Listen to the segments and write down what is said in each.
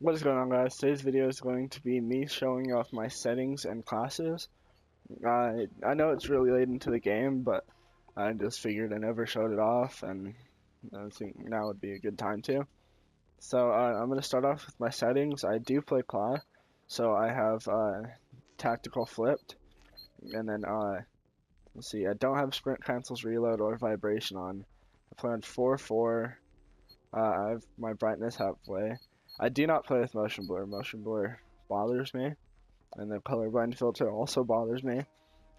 What is going on, guys? Today's video is going to be me showing off my settings and classes. I know it's really late into the game, but I just figured I never showed it off, and I think now would be a good time to. So I'm going to start off with my settings. I do play Claw, so I have Tactical Flipped, and then let's see, I don't have Sprint Cancels Reload or Vibration on. I play on 4-4. I have my brightness halfway. I do not play with motion blur. Motion blur bothers me, and the colorblind filter also bothers me.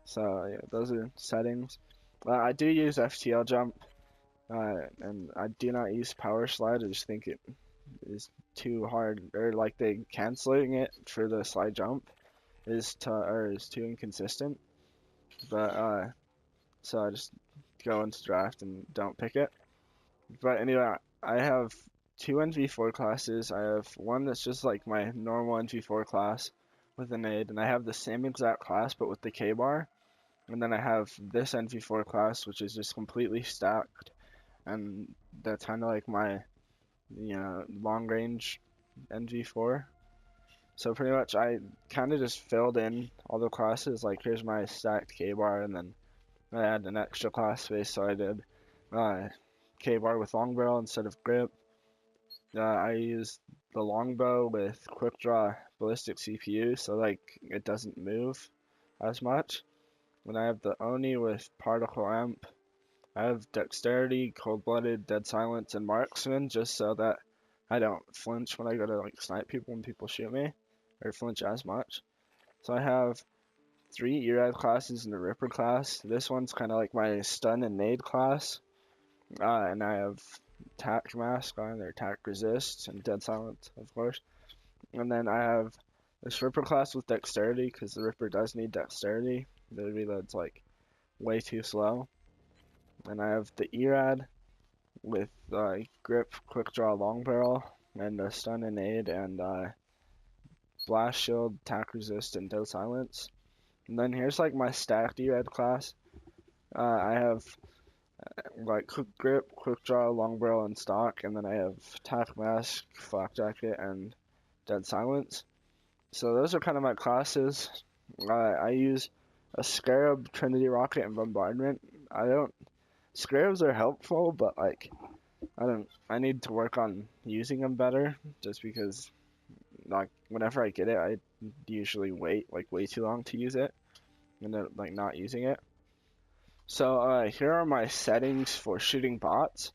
So yeah, those are settings. I do use FTL jump, and I do not use power slide. I just think it is too hard, or like canceling it for the slide jump is too inconsistent. But so I just go into draft and don't pick it. But anyway, I have two NV4 classes. I have one that's just like my normal NV4 class with an aid, and I have the same exact class but with the K-bar. And then I have this NV4 class, which is just completely stacked, and that's kind of like my, long range NV4. So pretty much I kind of just filled in all the classes, like here's my stacked K-bar, and then I had an extra class space, so I did K-bar with long barrel instead of grip. I use the longbow with quick draw ballistic CPU, so like it doesn't move as much. When I have the Oni with particle amp, I have dexterity, cold-blooded, dead silence, and marksman, just so that I don't flinch when I go to like snipe people when people shoot me, or flinch as much. So I have 3 ERAD classes and a Ripper class. This one's kind of like my stun and nade class, and I have tac mask on, or tac resist, and dead silence, of course. And then I have this Ripper class with dexterity, because the Ripper does need dexterity. The reload's like way too slow. And I have the ERAD with grip, quick draw, long barrel, and stun and aid, and blast shield, tac resist, and dead silence. And then here's like my stacked ERAD class. I have like quick grip, quick draw, long barrel, and stock, and then I have tac mask, flak jacket, and dead silence. So those are kind of my classes. I use a Scarab, Trinity Rocket, and Bombardment. Scarabs are helpful, but like I need to work on using them better, just because like whenever I get it, I usually wait like way too long to use it, and then like not using it. So here are my settings for shooting bots.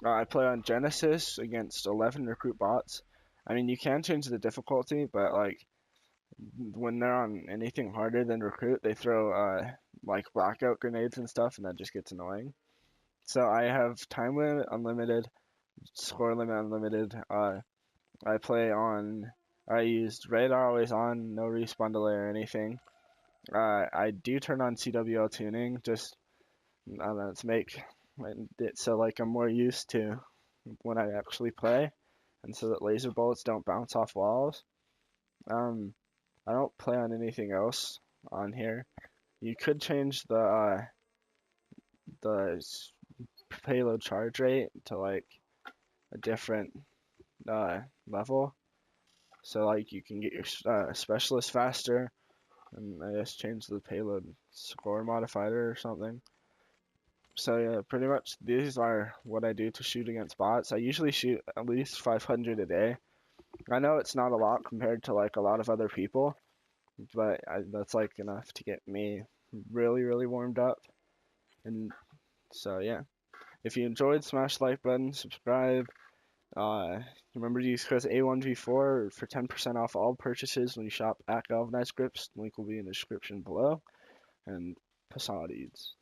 I play on Genesis against 11 recruit bots. I mean, you can change the difficulty, but like when they're on anything harder than recruit, they throw like blackout grenades and stuff, and that just gets annoying. So I have time limit unlimited, score limit unlimited. I used radar always on, no respawn delay or anything. I do turn on CWL tuning, just to make it so like I'm more used to when I actually play, and so that laser bullets don't bounce off walls. I don't play on anything else on here. You could change the payload charge rate to like a different level, so like you can get your specialist faster, and I guess change the payload score modifier or something. So yeah, pretty much these are what I do to shoot against bots. I usually shoot at least 500 a day. I know it's not a lot compared to like a lot of other people, but that's like enough to get me really warmed up. And so yeah, if you enjoyed, smash the like button, subscribe. Remember to use code A1V4 for 10% off all purchases when you shop at Galvanized Grips. Link will be in the description below. And Passadides.